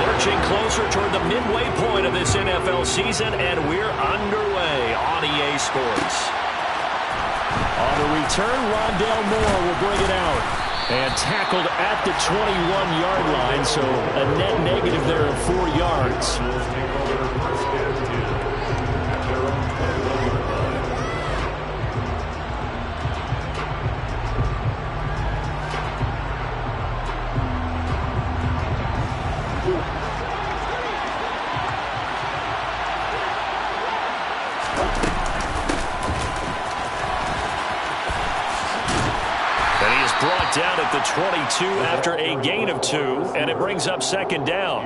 Lurching closer toward the midway point of this NFL season, and we're underway on EA Sports. On the return, Rondale Moore will bring it out. And tackled at the 21-yard line, so a net negative there of 4 yards. Down at the 22 after a gain of 2, and it brings up second down.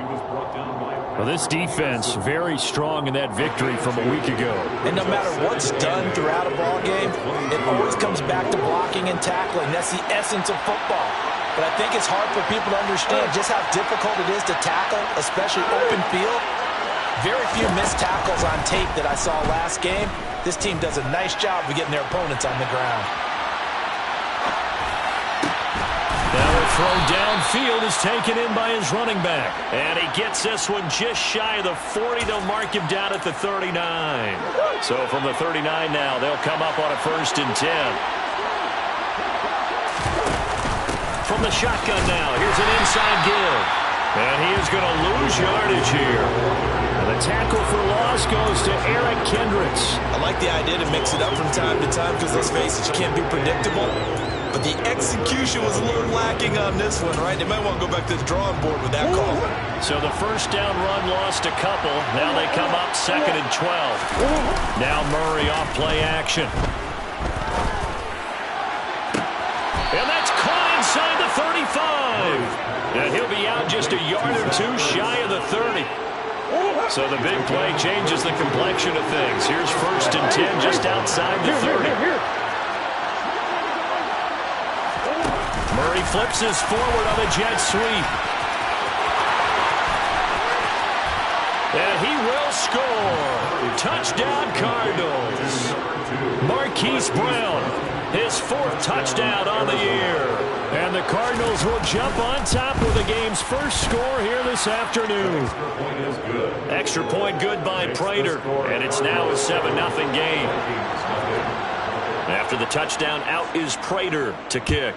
Well, this defense very strong in that victory from a week ago. And no matter what's done throughout a ball game, it always comes back to blocking and tackling. That's the essence of football. But I think it's hard for people to understand just how difficult it is to tackle, especially open field. Very few missed tackles on tape that I saw last game. This team does a nice job of getting their opponents on the ground. Now a throw downfield is taken in by his running back. And he gets this one just shy of the 40. They'll mark him down at the 39. So from the 39 now, they'll come up on a 1st and 10. From the shotgun now, here's an inside give. And he is going to lose yardage here. And the tackle for loss goes to Eric Kendricks. I like the idea to mix it up from time to time because, let's face it, you can't be predictable. But the execution was a little lacking on this one, right? They might want to go back to the drawing board with that call. So the first down run lost a couple. Now they come up 2nd and 12. Now Murray off play action. And that's caught inside the 35. And he'll be out just a yard or 2 shy of the 30. So the big play changes the complexion of things. Here's 1st and 10 just outside the 30. Murray flips his forward on a jet sweep. And he will score. Touchdown Cardinals. Marquise Brown, his 4th touchdown on the year. And the Cardinals will jump on top with the game's first score here this afternoon. Extra point good by Prater. And it's now a 7-0 game. After the touchdown, out is Prater to kick.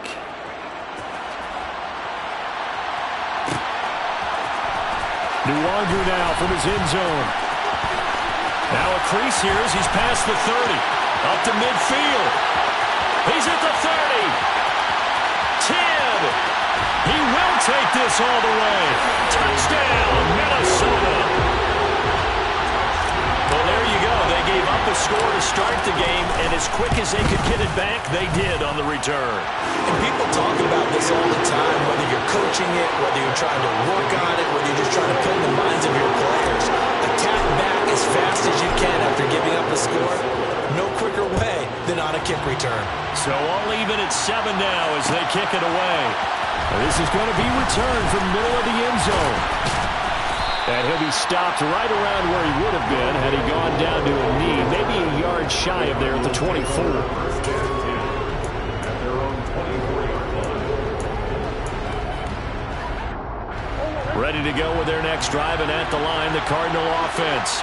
Nuwagu now from his end zone. Now a crease here as he's past the 30. Up to midfield. He's at the 30. 10. He will take this all the way. Touchdown, Minnesota. Well, there you go. They gave up a score to start the game, and as quick as they could get it back, they did on the return. And people talk about this all the time, whether you're coaching it, whether you're trying to work on it, whether you're just trying to put in the minds of your players. Attack back as fast as you can after giving up a score. No quicker way than on a kick return. So all even at 7 now as they kick it away. This is going to be returned from the middle of the end zone. And he'll be stopped right around where he would have been had he gone down to a knee, maybe a yard shy of there at the 24. Ready to go with their next drive, and at the line, the Cardinal offense.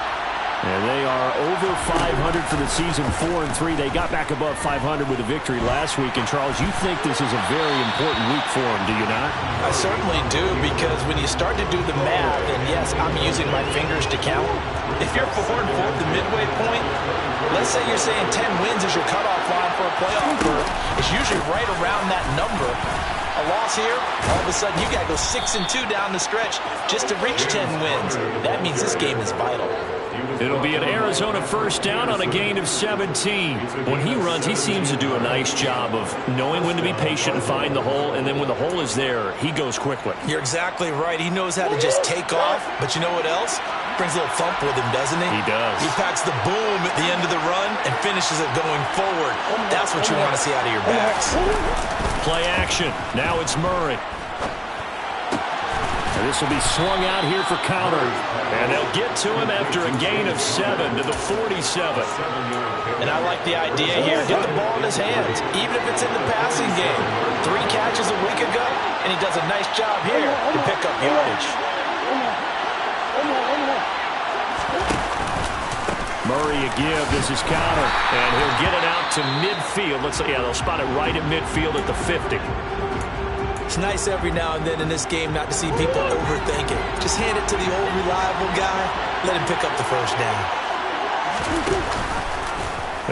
And they are over 500 for the season, 4-3. They got back above 500 with a victory last week. And, Charles, you think this is a very important week for them, do you not? I certainly do, because when you start to do the math, and yes, I'm using my fingers to count. If you're 4-4 at the midway point, let's say you're saying 10 wins is your cutoff line for a playoff berth. It's usually right around that number. A loss here, all of a sudden you got to go 6-2 down the stretch just to reach 10 wins. That means this game is vital. It'll be an Arizona first down on a gain of 17. When he runs, he seems to do a nice job of knowing when to be patient and find the hole, and then when the hole is there, he goes quickly. You're exactly right. He knows how to just take off, but you know what else? Brings a little thump with him, doesn't he? He does. He packs the boom at the end of the run and finishes it going forward. That's what you want to see out of your backs. Play action. Now it's Murray. And this will be swung out here for counter. And they'll get to him after a gain of 7 to the 47. And I like the idea here. Get the ball in his hands, even if it's in the passing game. 3 catches a week ago, and he does a nice job here to pick up yardage. Murray a give. This is counter. And he'll get it out to midfield. Looks like, yeah, they'll spot it right at midfield at the 50. It's nice every now and then in this game not to see people overthink it. Just hand it to the old reliable guy. Let him pick up the first down.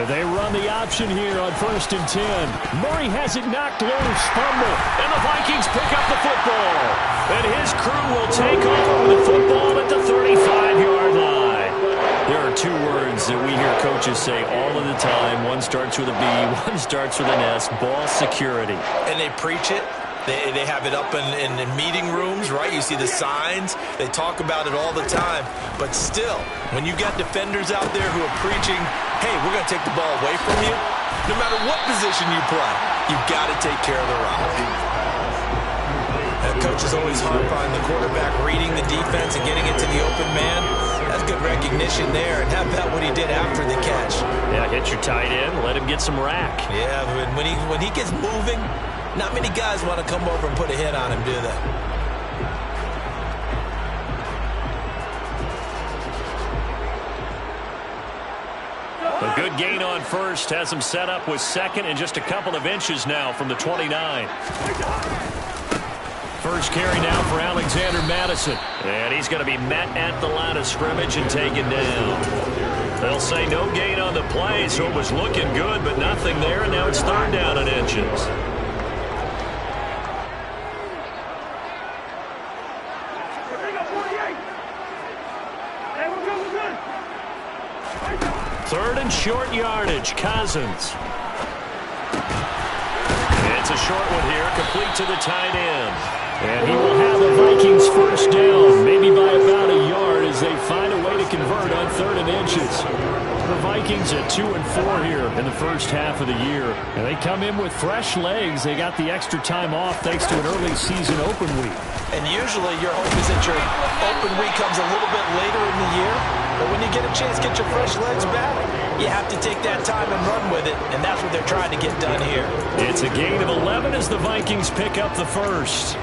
They run the option here on 1st and 10. Murray has it knocked loose. Fumble. And the Vikings pick up the football. And his crew will take over the football at the 35-yard line. There are two words that we hear coaches say all of the time. One starts with a B, one starts with an S. Ball security. And they preach it. They have it up in meeting rooms, right? You see the signs. They talk about it all the time. But still, when you got defenders out there who are preaching, hey, we're going to take the ball away from you, no matter what position you play, you've got to take care of the rock. And coaches always harp on the quarterback reading the defense and getting it to the open man. That's good recognition there. And how about what he did after the catch? Yeah, hit your tight end, let him get some rack. Yeah, when he gets moving, not many guys want to come over and put a hit on him, do they? A good gain on first has him set up with second and just a couple of inches now from the 29. First carry now for Alexander Madison. And he's going to be met at the line of scrimmage and taken down. They'll say no gain on the play, so it was looking good, but nothing there, and now it's 3rd down and inches. Third and short yardage, Cousins. It's a short one here, complete to the tight end. And he will have the Vikings first down, maybe by about a yard as they find a way to convert on 3rd and inches. The Vikings at 2-4 here in the first half of the year. And they come in with fresh legs. They got the extra time off thanks to an early season open week. And usually your hope is that your open week comes a little bit later in the year. But when you get a chance to get your fresh legs back, you have to take that time and run with it. And that's what they're trying to get done here. It's a gain of 11 as the Vikings pick up the first.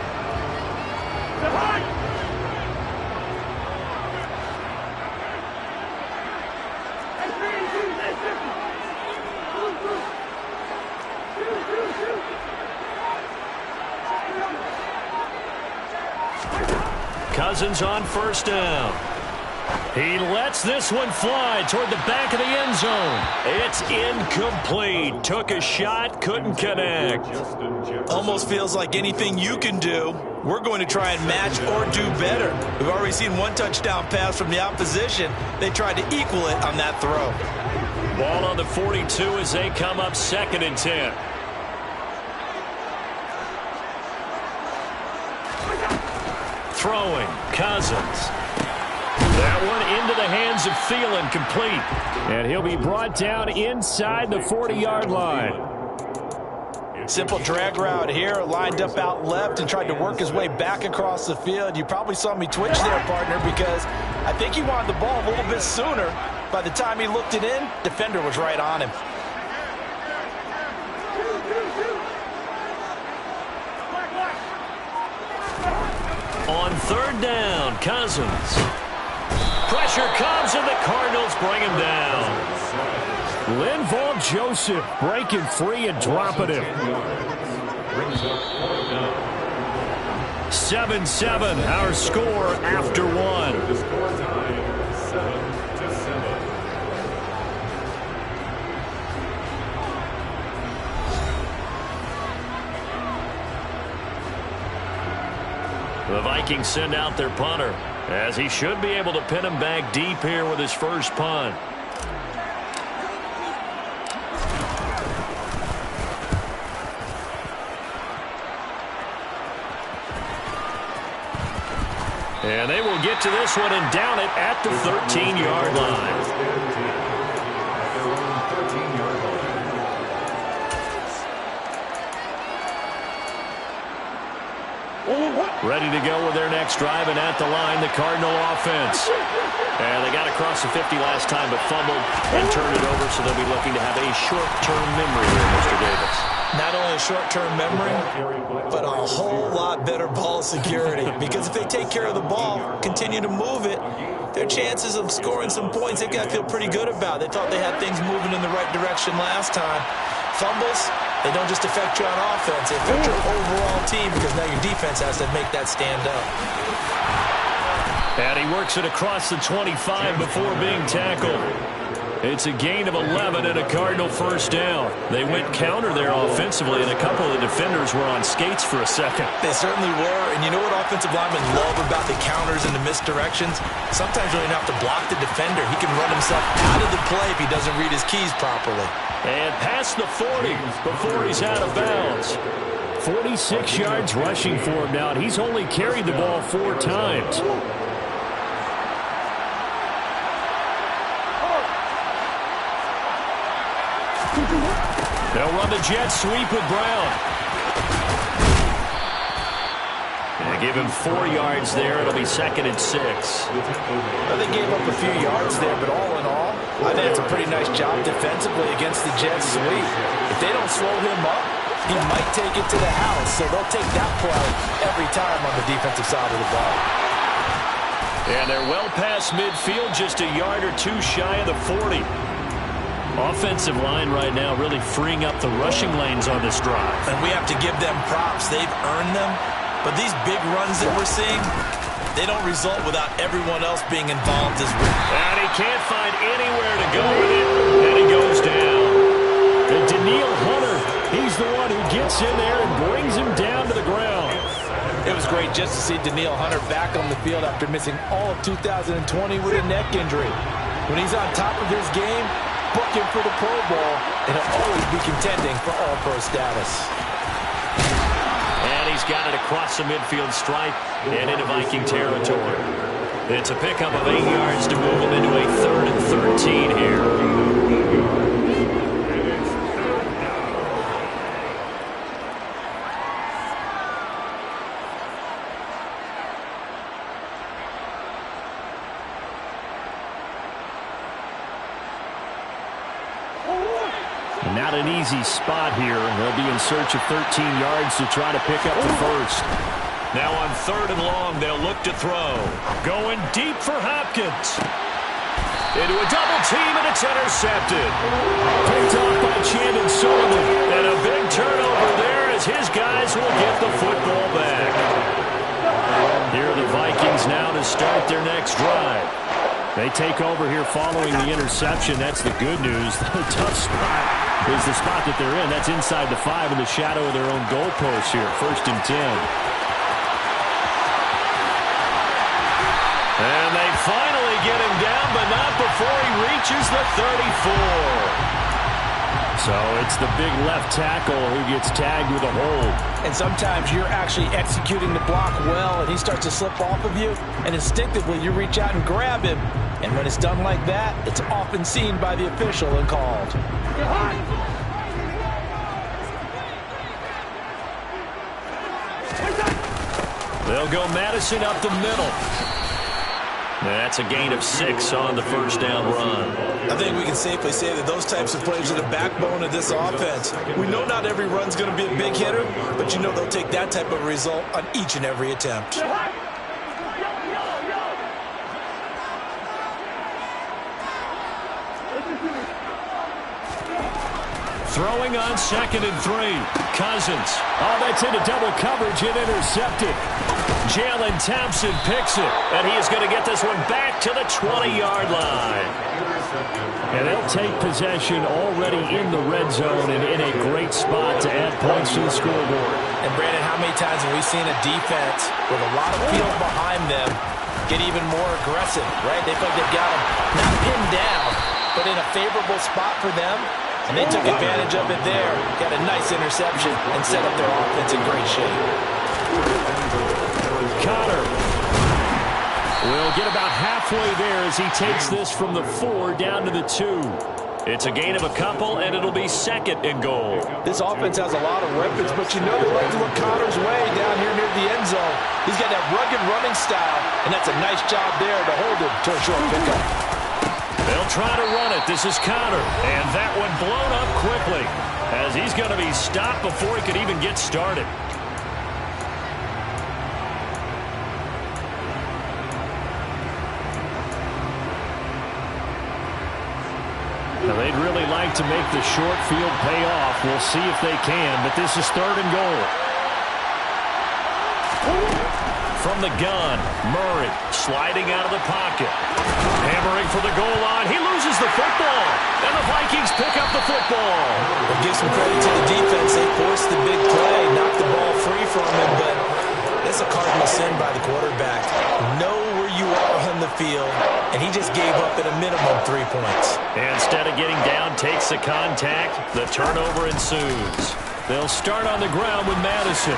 Cousins on first down. He lets this one fly toward the back of the end zone. It's incomplete. Took a shot, couldn't connect. Almost feels like anything you can do, we're going to try and match or do better. We've already seen one touchdown pass from the opposition. They tried to equal it on that throw. Ball on the 42 as they come up 2nd and 10. Throwing, Cousins. That one into the hands of Thielen, complete. And he'll be brought down inside the 40-yard line. Simple drag route here, lined up out left and tried to work his way back across the field. You probably saw me twitch there, partner, because I think he wanted the ball a little bit sooner. By the time he looked it in, defender was right on him. On 3rd down, Cousins. Pressure comes and the Cardinals bring him down. Linval Joseph breaking free and dropping him. 7-7, our score after one. The Vikings send out their punter, as he should be able to pin him back deep here with his first punt. And they will get to this one and down it at the 13-yard line. Ready to go with their next drive, and at the line, the Cardinal offense. And they got across the 50 last time, but fumbled and turned it over, so they'll be looking to have a short-term memory here, Mr. Davis. Not only a short-term memory, but a whole lot better ball security. Because if they take care of the ball, continue to move it, their chances of scoring some points, they've got to feel pretty good about. They thought they had things moving in the right direction last time. Fumbles, they don't just affect you on offense, they affect your overall team because now your defense has to make that stand up. And he works it across the 25 before being tackled. It's a gain of 11 and a Cardinal first down. They went counter there offensively, and a couple of the defenders were on skates for a second. They certainly were, and you know what offensive linemen love about the counters and the misdirections? Sometimes you don't even have to block the defender. He can run himself out of the play if he doesn't read his keys properly. And past the 40 before he's out of bounds. 46 yards rushing for him now, and he's only carried the ball 4 times. They'll run the jet sweep with Brown. And they give him 4 yards there. It'll be 2nd and 6. Well, they gave up a few yards there, but all in all, I think it's a pretty nice job defensively against the jet sweep. If they don't slow him up, he might take it to the house, so they'll take that play every time on the defensive side of the ball. And they're well past midfield, just a yard or 2 shy of the 40. Offensive line right now really freeing up the rushing lanes on this drive. And we have to give them props. They've earned them. But these big runs that we're seeing, they don't result without everyone else being involved as well. And he can't find anywhere to go with it. And he goes down. And Danielle Hunter, he's the one who gets in there and brings him down to the ground. It was great just to see Danielle Hunter back on the field after missing all of 2020 with a neck injury. When he's on top of his game, book him for the Pro Bowl, and he'll always be contending for All-Pro status. And he's got it across the midfield stripe and into Viking territory. It's a pickup of 8 yards to move him into a 3rd and 13 here. Not an easy spot here. They'll be in search of 13 yards to try to pick up the first. Now on 3rd and long, they'll look to throw. Going deep for Hopkins. Into a double team, and it's intercepted. Picked off by Chandon Sullivan. And a big turnover there as his guys will get the football back. Here are the Vikings now to start their next drive. They take over here following the interception. That's the good news. The tough spot is the spot that they're in. That's inside the 5 in the shadow of their own goalpost here. 1st and 10. And they finally get him down, but not before he reaches the 34. So it's the big left tackle who gets tagged with a hold. And sometimes you're actually executing the block well, and he starts to slip off of you, and instinctively you reach out and grab him. And when it's done like that, it's often seen by the official and called. They'll go Madison up the middle. That's a gain of 6 on the first down run. I think we can safely say that those types of plays are the backbone of this offense. We know not every run's going to be a big hitter, but you know they'll take that type of result on each and every attempt. Throwing on 2nd and 3. Cousins. Oh, that's into double coverage and intercepted. Jalen Thompson picks it, and he is going to get this one back to the 20-yard line. And they'll take possession already in the red zone and in a great spot to add points to the scoreboard. And, Brandon, how many times have we seen a defense with a lot of field behind them get even more aggressive, right? They feel like they've got them not pinned down, but in a favorable spot for them. And they took advantage of it there, got a nice interception, and set up their offense in great shape. Connor will get about halfway there as he takes this from the 4 down to the 2. It's a gain of a couple, and it'll be 2nd and goal. This offense has a lot of weapons, but you know they like to look Connor's way down here near the end zone. He's got that rugged running style, and that's a nice job there to hold him to a short pickup. They'll try to run it. This is Connor, and that one blown up quickly as he's going to be stopped before he could even get started. Now, they'd really like to make the short field pay off. We'll see if they can, but this is 3rd and goal. From the gun, Murray sliding out of the pocket. Hammering for the goal line. He loses the football, and the Vikings pick up the football. We'll give some credit to the defense. They forced the big play, knocked the ball free from him, but that's a cardinal sin by the quarterback. Know where you are on the field, and he just gave up at a minimum 3 points. And instead of getting down, takes the contact. The turnover ensues. They'll start on the ground with Madison.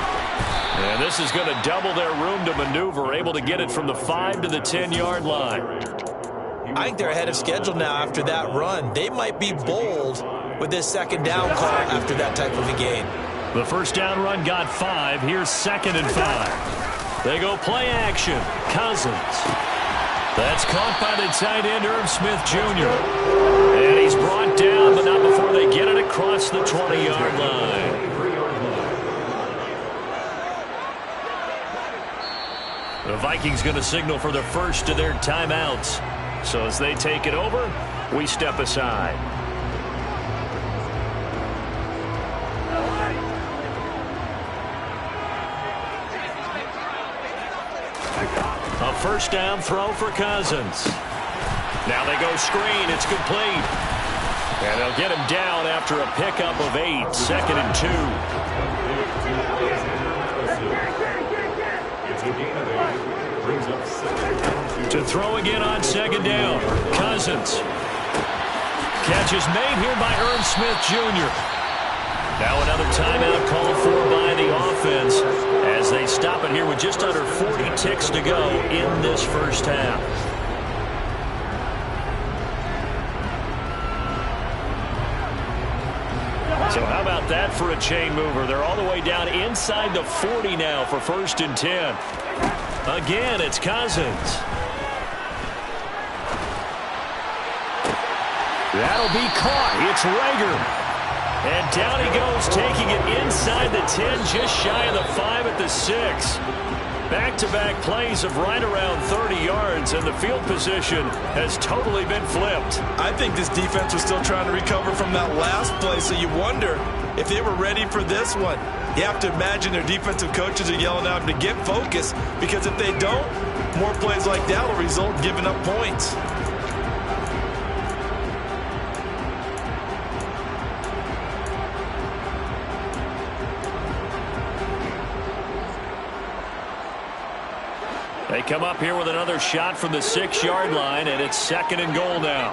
And this is going to double their room to maneuver, able to get it from the 5 to the 10-yard line. I think they're ahead of schedule now after that run. They might be bold with this 2nd down call after that type of a game. The first down run got 5. Here's 2nd and 5. They go play action. Cousins. That's caught by the tight end, Irv Smith Jr. And he's brought down, but not before they get it across the 20-yard line. The Vikings going to signal for the first of their timeouts. So as they take it over, we step aside. A first down throw for Cousins. Now they go screen. It's complete. And they'll get him down after a pickup of 8. 2nd and 2. To throw again on 2nd down. Cousins. Catch is made here by Irv Smith Jr. Now another timeout called for by the offense as they stop it here with just under 40 ticks to go in this first half. So how about that for a chain mover? They're all the way down inside the 40 now for 1st and 10. Again, it's Cousins. That'll be caught. It's Rager. And down he goes, taking it inside the 10, just shy of the 5 at the 6. Back-to-back plays of right around 30 yards, and the field position has totally been flipped. I think this defense was still trying to recover from that last play, so you wonder if they were ready for this one. You have to imagine their defensive coaches are yelling at them to get focused, because if they don't, more plays like that will result in giving up points. They come up here with another shot from the 6-yard line, and it's 2nd and goal now.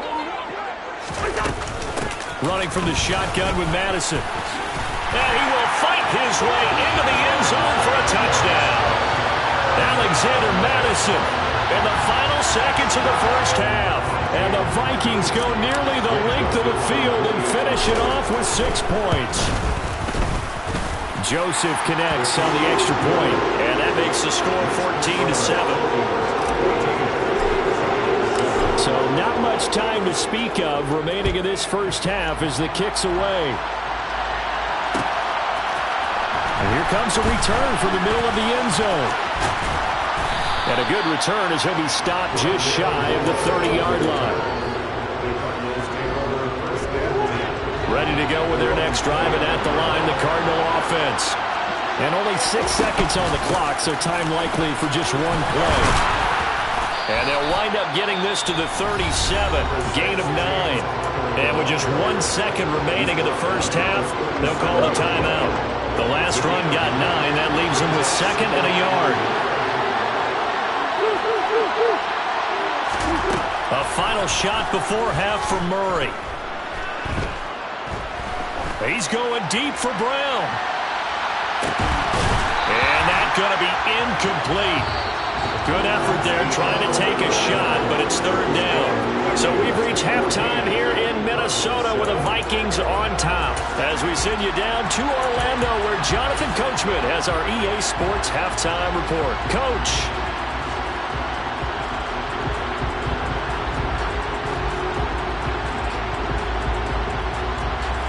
Running from the shotgun with Madison. And he will fight his way into the end zone for a touchdown. Alexander Madison in the final seconds of the first half. And the Vikings go nearly the length of the field and finish it off with 6 points. Joseph connects on the extra point, and that makes the score 14-7. So not much time to speak of remaining in this first half as the kick's away. And here comes a return from the middle of the end zone. And a good return as he'll be stopped just shy of the 30-yard line. Ready to go with their next drive, and at the line, the Cardinal offense. And only 6 seconds on the clock, so time likely for just one play. And they'll wind up getting this to the 37, gain of 9. And with just 1 second remaining in the first half, they'll call the timeout. The last run got 9. That leaves them with 2nd and a yard. A final shot before half for Murray. He's going deep for Brown. And that's going to be incomplete. Good effort there trying to take a shot, but it's third down. So we've reached halftime here in Minnesota with the Vikings on top. As we send you down to Orlando, where Jonathan Coachman has our EA Sports halftime report. Coach.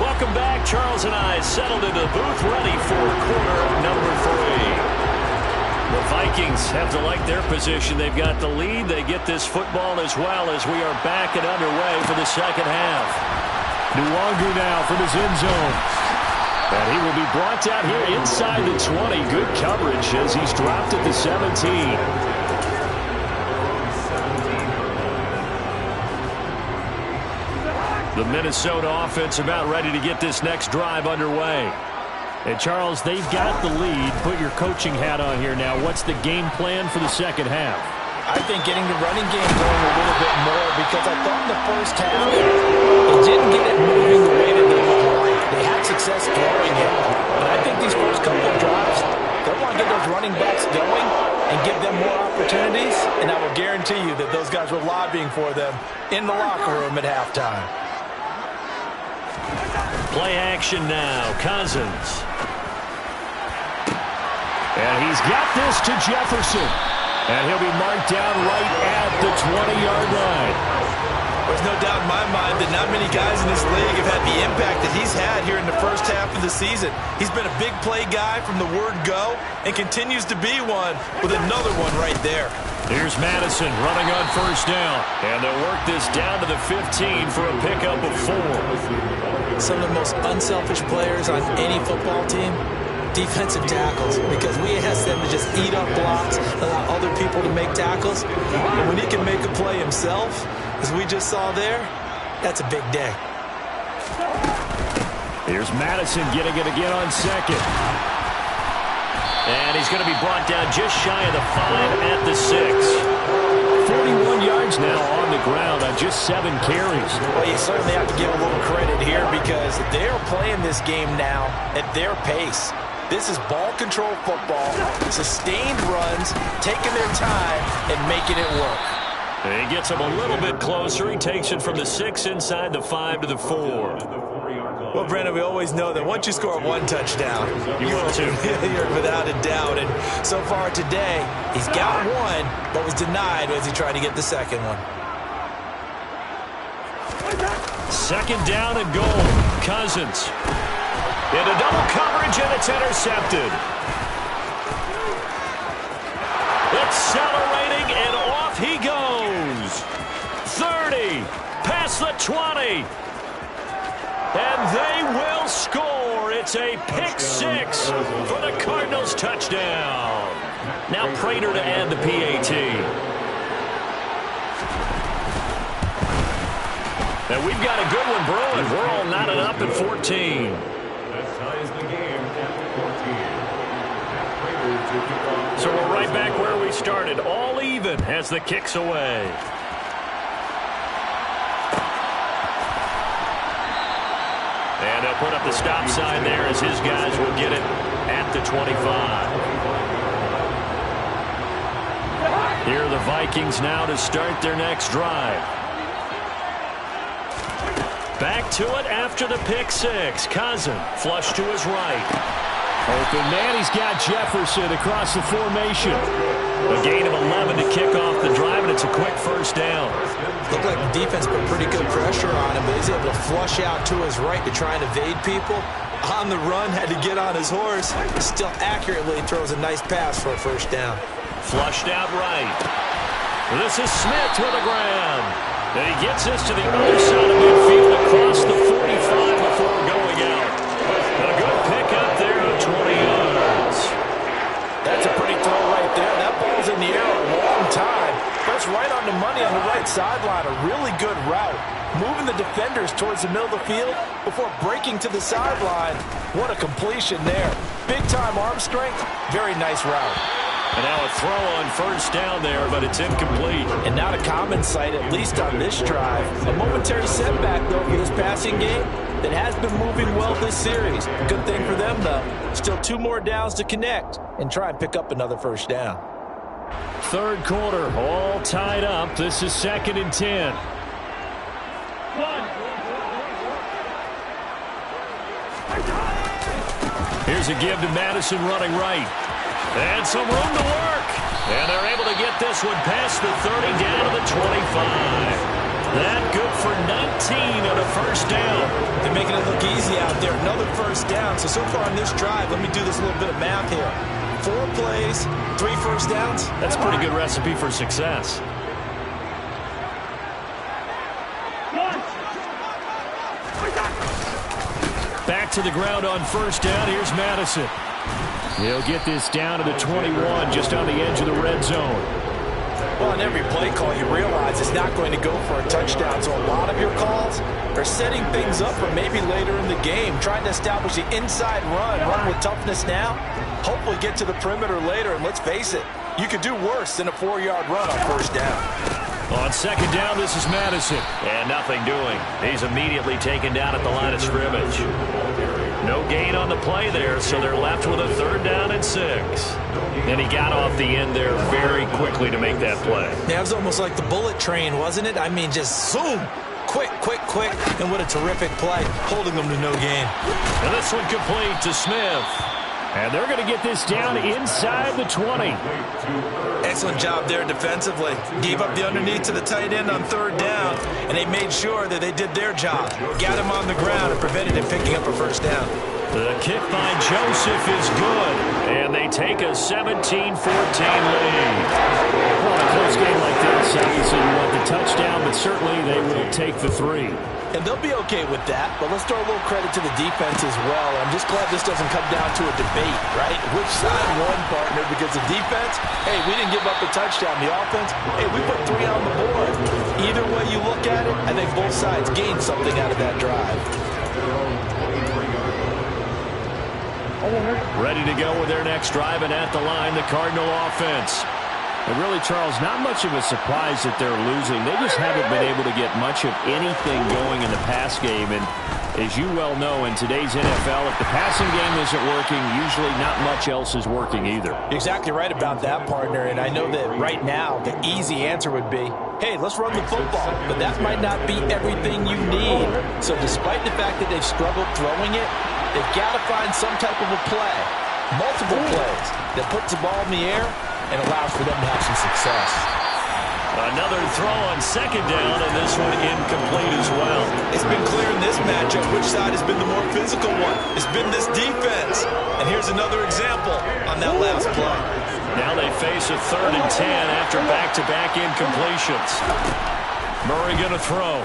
Welcome back. Charles and I settled into the booth, ready for quarter number 3. The Vikings have to like their position. They've got the lead. They get this football as well as we are back and underway for the second half. Nwangu now from his end zone. And he will be brought down here inside the 20. Good coverage as he's dropped at the 17. The Minnesota offense about ready to get this next drive underway. And, Charles, they've got the lead. Put your coaching hat on here now. What's the game plan for the second half? I think getting the running game going a little bit more, because I thought in the first half they didn't get it moving the way that they would like. They had success throwing it. But I think these first couple of drives, they want to get those running backs going and give them more opportunities. And I will guarantee you that those guys were lobbying for them in the locker room at halftime. Play action now. Cousins. And he's got this to Jefferson. And he'll be marked down right at the 20-yard line. There's no doubt in my mind that not many guys in this league have had the impact that he's had here in the first half of the season. He's been a big play guy from the word go and continues to be one with another one right there. Here's Madison running on first down. And they'll work this down to the 15 for a pickup of 4. Some of the most unselfish players on any football team, defensive tackles, because we ask them to just eat up blocks, allow other people to make tackles. But when he can make a play himself, as we just saw there, that's a big day. Here's Madison getting it again on second. And he's going to be brought down just shy of the 5 at the 6. 41 yards now on the ground on just 7 carries. Well, you certainly have to give a little credit here because they're playing this game now at their pace. This is ball control football, sustained runs, taking their time and making it work. And he gets him a little bit closer. He takes it from the 6 inside the 5 to the 4. Well, Brandon, we always know that once you score one touchdown, will too. You're without a doubt. And so far today, he's got one, but was denied as he tried to get the second one. Second down and goal. Cousins. Into double coverage, and it's intercepted. Accelerating, and off he goes. 30, past the 20. And they will score. It's a pick 6 for the Cardinals touchdown. Now Prater to add the PAT. And we've got a good one brewing. We're all knotted up at 14. That ties the game at 14. So we're right back where we started. All even as the kick's away. And they'll put up the stop sign there as his guys will get it at the 25. Here are the Vikings now to start their next drive. Back to it after the pick 6. Cousin flush to his right. Open man, he's got Jefferson across the formation. A gain of 11 to kick off the drive, and it's a quick first down. Looked like the defense put pretty good pressure on him, but he's able to flush out to his right to try and evade people. On the run, had to get on his horse. Still accurately throws a nice pass for a first down. Flushed out right. This is Smith with a grab. And he gets this to the other side of midfield across the 45 before going out. A good pickup there of 20 yards. That's a pretty throw right there. That ball's in the air a long time. But it's right on the money on the right sideline. A really good route. Moving the defenders towards the middle of the field before breaking to the sideline. What a completion there. Big-time arm strength. Very nice route. And now a throw on first down there, but it's incomplete. And not a common sight, at least on this drive. A momentary setback, though, for this passing game that has been moving well this series. Good thing for them, though. Still 2 more downs to connect and try and pick up another first down. third quarter, all tied up. This is 2nd and 10. Here's a give to Madison running right. And some room to work. And they're able to get this one past the 30 down to the 25. That good for 19 on a first down. They're making it look easy out there. Another first down. So far on this drive, let me do this little bit of math here. 4 plays, 3 first downs. That's a pretty good recipe for success. Back to the ground on first down. Here's Madison. He'll get this down to the 21, just on the edge of the red zone. Well, on every play call, you realize it's not going to go for a touchdown. So a lot of your calls are setting things up for maybe later in the game, trying to establish the inside run with toughness now, hopefully get to the perimeter later. And let's face it, you could do worse than a 4-yard run on first down. On second down, this is Madison. And nothing doing. He's immediately taken down at the line of scrimmage. No gain on the play there, so they're left with a 3rd down and 6. And he got off the end there very quickly to make that play. Yeah, it was almost like the bullet train, wasn't it? I mean, just zoom. Quick, quick, quick. And what a terrific play, holding them to no gain. And this one complete to Smith. And they're going to get this down inside the 20. Excellent job there defensively. Gave up the underneath to the tight end on 3rd down, and they made sure that they did their job. Got him on the ground and prevented him picking up a first down. The kick by Joseph is good, and they take a 17-14 lead. Well, in a close game like this, obviously you want the touchdown, but certainly they will take the 3. And they'll be okay with that, but let's throw a little credit to the defense as well. I'm just glad this doesn't come down to a debate, right? Which side won, partner? Because the defense, hey, we didn't give up a touchdown. The offense, hey, we put 3 on the board. Either way you look at it, I think both sides gained something out of that drive. Ready to go with their next drive, and at the line, the Cardinal offense. And really, Charles, not much of a surprise that they're losing. They just haven't been able to get much of anything going in the pass game. And as you well know, in today's NFL, if the passing game isn't working, usually not much else is working either. You're exactly right about that, partner. And I know that right now, the easy answer would be, hey, let's run the football. But that might not be everything you need. So despite the fact that they've struggled throwing it, they've got to find some type of a play, multiple plays, that puts the ball in the air and allows for them to have some success. Another throw on second down, and this one incomplete as well. It's been clear in this matchup which side has been the more physical one. It's been this defense. And here's another example on that last play. Now they face a 3rd and 10 after back-to-back incompletions. Murray going to throw.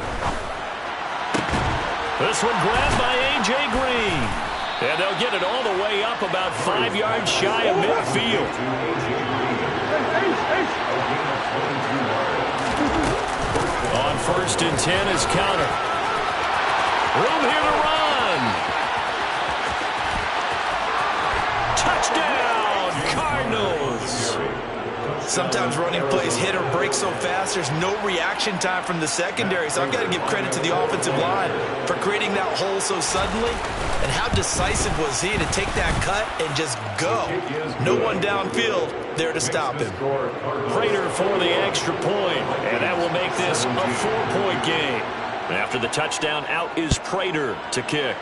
This one grabbed by A.J. Green. And they'll get it all the way up about 5 yards shy of midfield. On 1st and 10 is counter. Room here to run. Touchdown, Cardinals. Sometimes running plays hit or break so fast, there's no reaction time from the secondary. So I've got to give credit to the offensive line for creating that hole so suddenly. And how decisive was he to take that cut and just go? No one downfield there to stop him. Prater for the extra point, and that will make this a 4-point game. And after the touchdown, out is Prater to kick.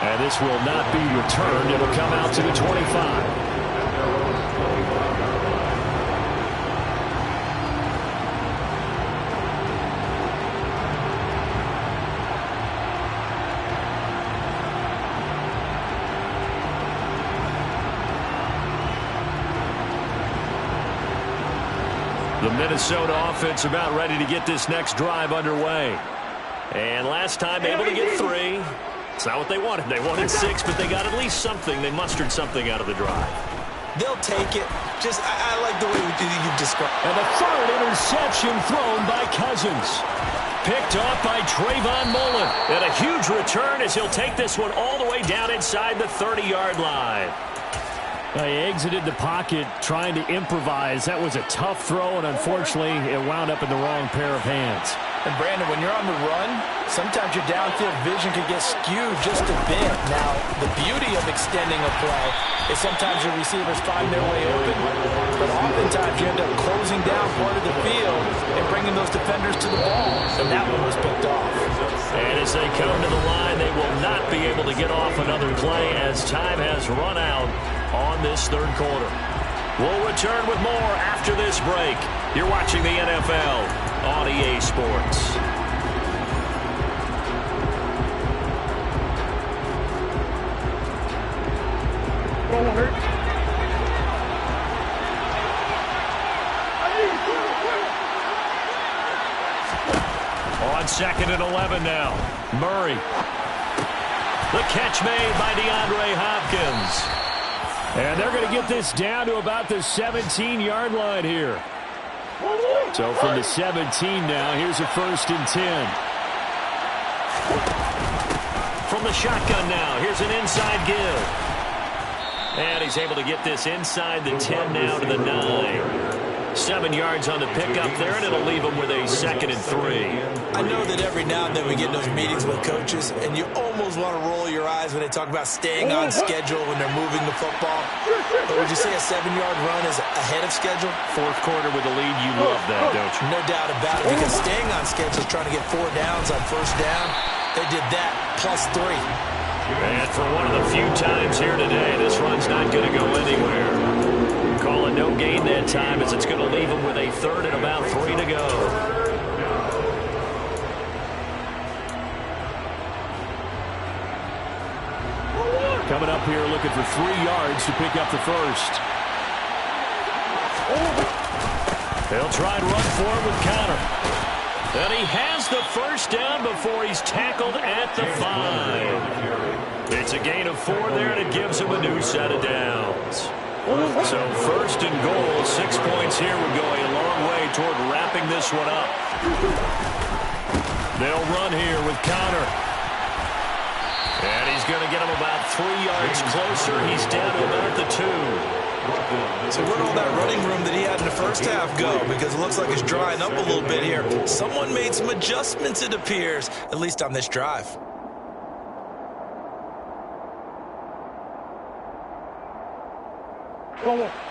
And this will not be returned. It'll come out to the 25. The Minnesota offense about ready to get this next drive underway. And last time able to get 3. It's not what they wanted. They wanted 6, but they got at least something. They mustered something out of the drive. They'll take it. I like the way you described. And the 3rd interception thrown by Cousins. Picked off by Trayvon Mullen. And a huge return as he'll take this one all the way down inside the 30-yard line. He exited the pocket trying to improvise. That was a tough throw, and unfortunately, it wound up in the wrong pair of hands. And Brandon, when you're on the run, sometimes your downfield vision can get skewed just a bit. Now, the beauty of extending a play is sometimes your receivers find their way open, but oftentimes you end up closing down part of the field and bringing those defenders to the ball. And that one was picked off. And as they come to the line, they will not be able to get off another play as time has run out on this third quarter. We'll return with more after this break. You're watching the NFL on EA Sports. On 2nd and 11 now. Murray. The catch made by DeAndre Hopkins. And they're going to get this down to about the 17-yard line here. So from the 17 now, here's a 1st and 10. From the shotgun now, here's an inside give. And he's able to get this inside the 10 now to the 9. 7 yards on the pickup there, and it'll leave him with a 2nd and 3. I know that every now and then we get in those meetings with coaches, and you almost want to roll your eyes when they talk about staying on schedule when they're moving the football. But would you say a 7-yard run is ahead of schedule? Fourth quarter with the lead, you love that, don't you? No doubt about it, because staying on schedule is trying to get 4 downs on 1st down. They did that plus 3. And for one of the few times here today, this run's not going to go anywhere. Call it no gain that time, as it's going to leave them with a 3rd and about 3 to go. Coming up here looking for 3 yards to pick up the 1st. They'll try and run forward with Conner. And he has the 1st down before he's tackled at the 5. It's a gain of 4 there, and it gives him a new set of downs. So 1st and goal, 6 points here would go a long way toward wrapping this one up. They'll run here with Conner. And he's going to get him about 3 yards closer. He's down to about the 2. So where'd all that running room that he had in the 1st half go? Because it looks like it's drying up a little bit here. Someone made some adjustments, it appears, at least on this drive.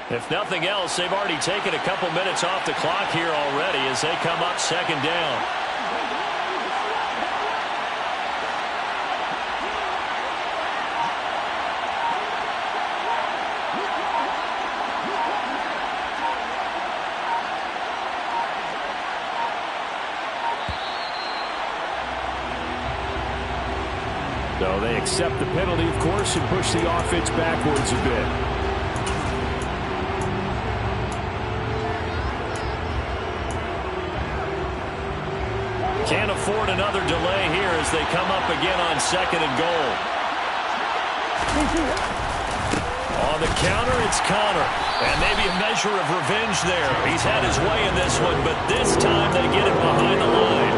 If nothing else, they've already taken a couple minutes off the clock here already as they come up 2nd down. So they accept the penalty, of course, and push the offense backwards a bit. Can't afford another delay here as they come up again on 2nd and goal. On the counter, it's Conner. And maybe a measure of revenge there. He's had his way in this one, but this time they get him behind the line.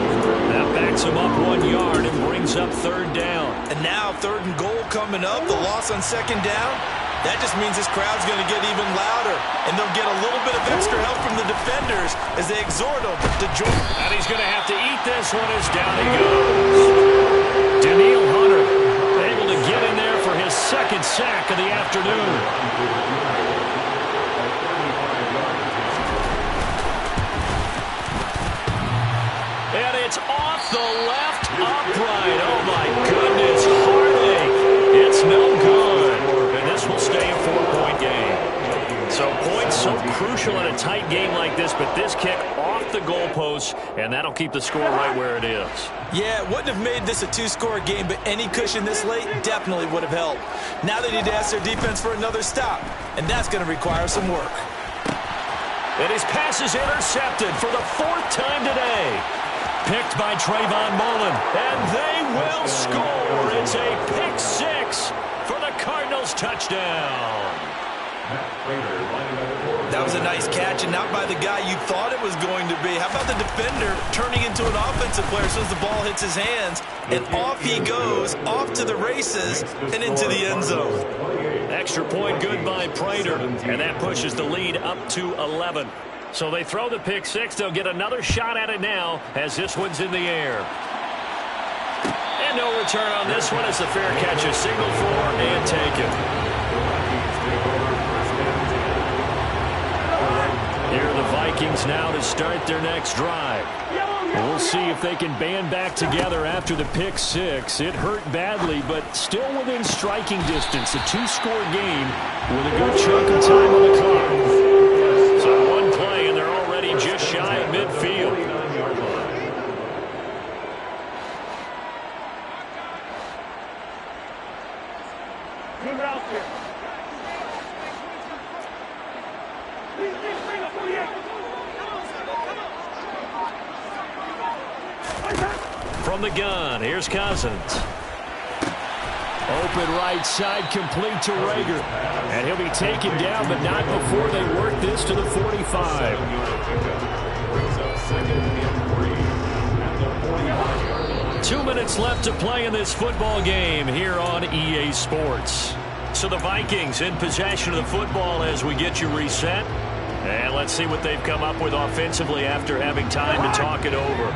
That backs him up 1 yard and brings up 3rd down. And now 3rd and goal coming up. The loss on 2nd down. That just means this crowd's going to get even louder, and they'll get a little bit of extra help from the defenders as they exhort them to join. And he's going to have to eat this one as down he goes. Danielle Hunter able to get in there for his 2nd sack of the afternoon. And it's off the left upright. Oh, my goodness. Hardly. It's no good. This will stay a 4-point game. So points so crucial in a tight game like this, but this kick off the goalpost, and that'll keep the score right where it is. Yeah, it wouldn't have made this a 2-score game, but any cushion this late definitely would have helped. Now they need to ask their defense for another stop, and that's going to require some work. And his pass is intercepted for the 4th time today. Picked by Trayvon Mullen, and they will score. It's a pick 6 for the Cardinals touchdown. That was a nice catch, and not by the guy you thought it was going to be. How about the defender turning into an offensive player as soon as the ball hits his hands, and off he goes, off to the races, and into the end zone. Extra point good by Prater, and that pushes the lead up to 11. So they throw the pick six. They'll get another shot at it now as this one's in the air. And no return on this one as the fair catch is signaled for and taken. Here are the Vikings now to start their next drive. We'll see if they can band back together after the pick six. It hurt badly, but still within striking distance. A two-score game with a good chunk of time on the clock. So one play, and they're already just shy of midfield. Move it out there. From the gun, here's Cousins. Open right side, complete to Rager. And he'll be taken down, but not before they work this to the 45. 2 minutes left to play in this football game here on EA Sports. So the Vikings in possession of the football as we get you reset. And let's see what they've come up with offensively after having time to talk it over.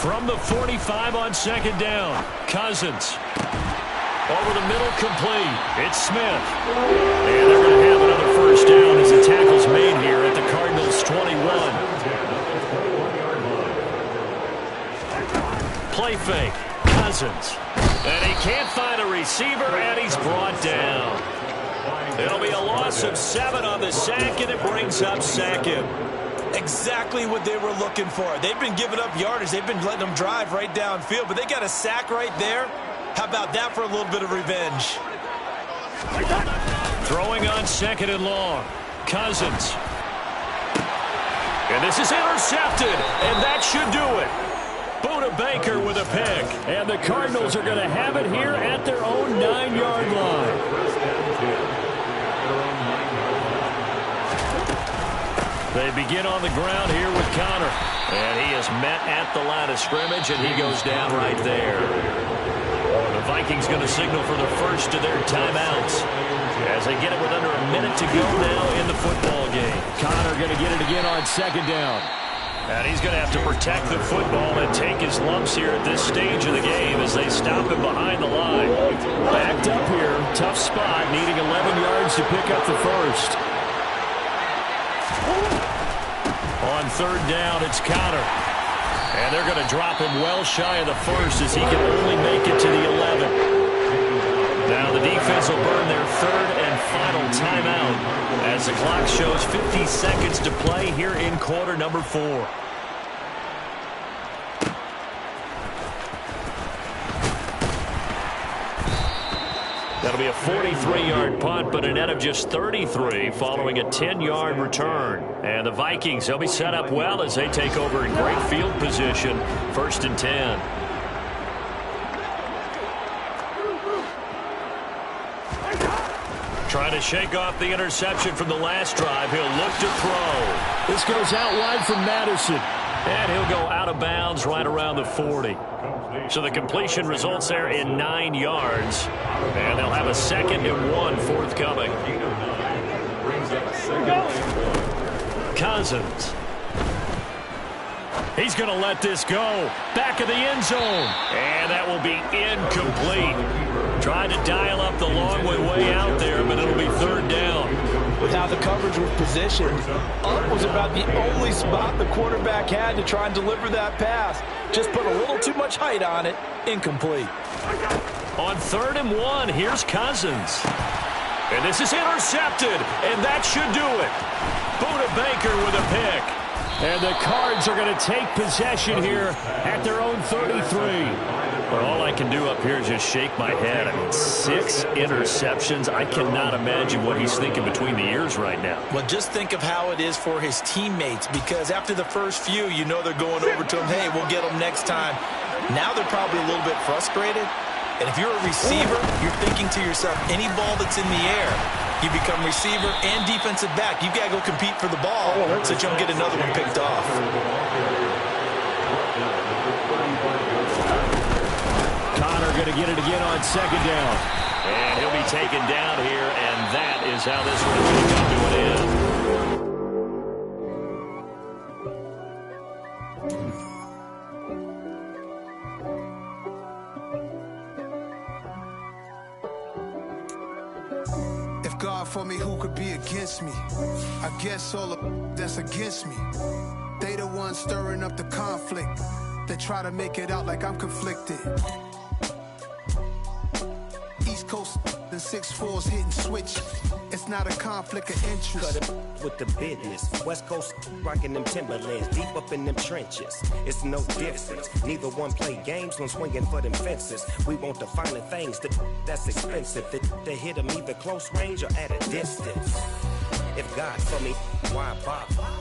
From the 45 on second down, Cousins. Over the middle, complete. It's Smith. And they're going to have another first down as the tackle's made here at the Cardinals' 21. Play fake, Cousins. And he can't find a receiver, and he's brought down. It'll be a loss of 7 on the sack, and it brings up second. Exactly what they were looking for. They've been giving up yardage. They've been letting them drive right downfield, but they got a sack right there. How about that for a little bit of revenge? Throwing on second and long. Cousins. And this is intercepted, and that should do it. Buda Baker with a pick. And the Cardinals are going to have it here at their own 9-yard line. They begin on the ground here with Connor. And he is met at the line of scrimmage, and he goes down right there. The Vikings going to signal for the first of their timeouts as they get it with under a minute to go now in the football game. Connor going to get it again on second down. And he's going to have to protect the football and take his lumps here at this stage of the game as they stop him behind the line. Backed up here, tough spot, needing 11 yards to pick up the first. On third down, it's Connor. And they're going to drop him well shy of the first as he can only make it to the 11. Now the defense will burn their third and final timeout as the clock shows 50 seconds to play here in quarter number 4. That'll be a 43-yard punt, but a net of just 33 following a 10-yard return. And the Vikings, they'll be set up well as they take over in great field position. 1st and 10. Trying to shake off the interception from the last drive. He'll look to throw. This goes out wide from Madison. And he'll go out of bounds right around the 40. So the completion results there in 9 yards. And they'll have a 2nd and 1 forthcoming. Cousins. He's going to let this go. Back of the end zone. And that will be incomplete. Trying to dial up the long way out there, but it'll be third down. With how the coverage was positioned, up was about the only spot the quarterback had to try and deliver that pass. Just put a little too much height on it. Incomplete. On 3rd and 1, here's Cousins. And this is intercepted, and that should do it. Buda Baker with a pick. And the Cards are going to take possession here at their own 33. But all I can do up here is just shake my head. I mean, 6 interceptions. I cannot imagine what he's thinking between the ears right now. Well, just think of how it is for his teammates, because after the first few, you know they're going over to him, hey, we'll get them next time. Now they're probably a little bit frustrated. And if you're a receiver, you're thinking to yourself, any ball that's in the air, you become receiver and defensive back. You've got to go compete for the ball so that you don't get another one picked off. Connor going to get it again on second down. And he'll be taken down here, and that is how this one is going to come to an end. If God for me, who could be against me? I guess all of that's against me. They the ones stirring up the conflict. They try to make it out like I'm conflicted. East Coast and 6'4's hitting switch. It's not a conflict of interest. Cut it with the business. West Coast rocking them Timberlands, deep up in them trenches. It's no difference. Neither one play games when swinging for them fences. We want the finer things that's expensive. They hit them either close range or at a distance. If God for me, why bother?